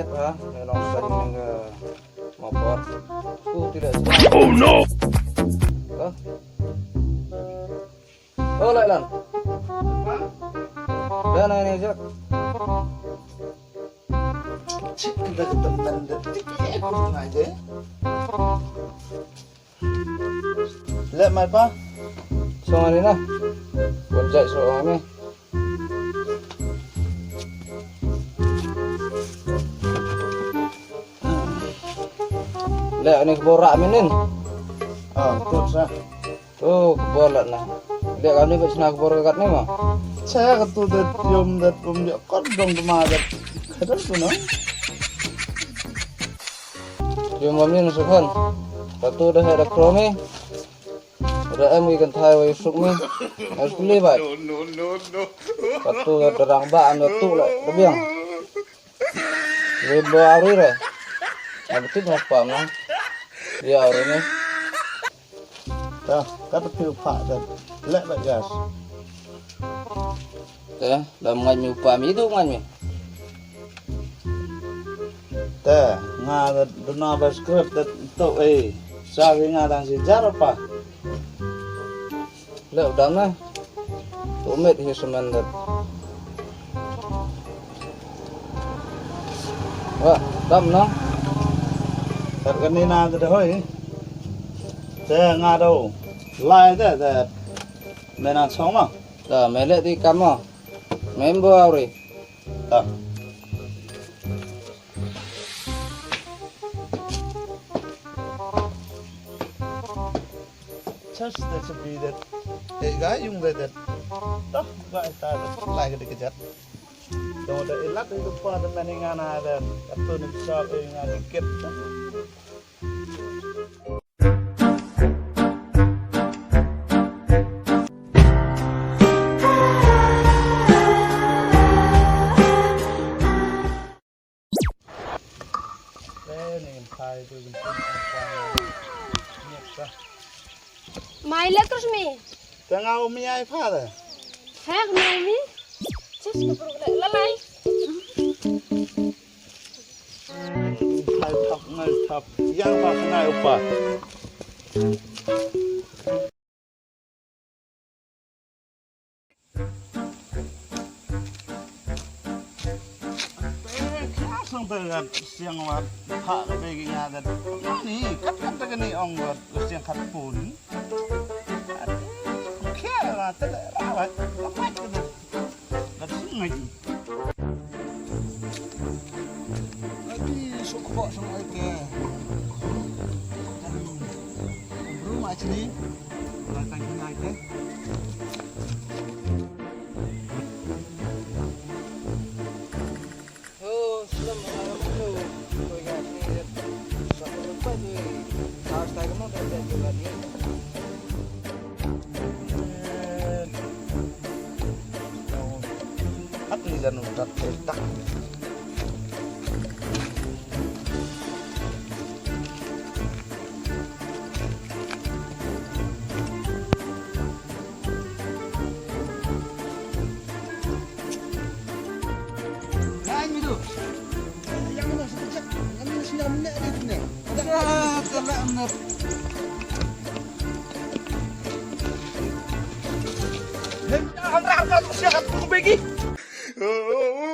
monyet ha, nelongsong ke motor. Tidak sengaja. Oh no. Oh, Lan. Dan ini Jack. Kita ke teman detik ya, kurang aja. Lihat mai pa. So ini nah. Bonjak so kami. Lihat ini keborak minin. Tuh sah. Tuh keborak nah. Lihat kami ke sana keborak kat ni mah. Saya ketudet yom dat pemjak kodong kemadat. Kadang tu no. Yung mami nusukan. Patu dah ada kromi. Ada em ikan thai wa yusuk mi. Harus beli bat. No. Patu dah terang ba anu tu lah. Lebiang. Ribu hari re. Betul mas pam nah. Ya hari ni. Dah, kata piu pak dan lek bat gas. Teh, dah mengai mi upam itu mengai mi. Teh, ngadat duna baskrip dat tu sawi ngadan si jar apa? Lek udah nah. Tumit hi semandat. Wah, dam nah. Terkanina tu dah hoi. Teh ngado. Lai teh teh. Menan song mah. Dah melek di kamu. Member hari. Dah. Just that should be that. Guy yung that. Dah, guy tak lai ke dikejar. Don't ada elak itu pada meningan ada. Atau ni bisa yang dikit. Mai lekker mee. Tengah umi ai pada. Hek mai mi. Cis ke perlu lalai. Ngai tap. Yang pas ngai upa. Sampai kat siang wat hak bagi ngadat. Ni kat tegani ong wat siang kat pun. Lah tak rawat. Apa itu? Kat sungai. Lagi suku bok sungai ke. Rumah sini. Belakang sungai ke. Dan udah tertak. Lain itu. Yang mana sekejap? Yang mana 9 minit ni tu ni? Tak benar. Hendak sihat aku bagi. Oh,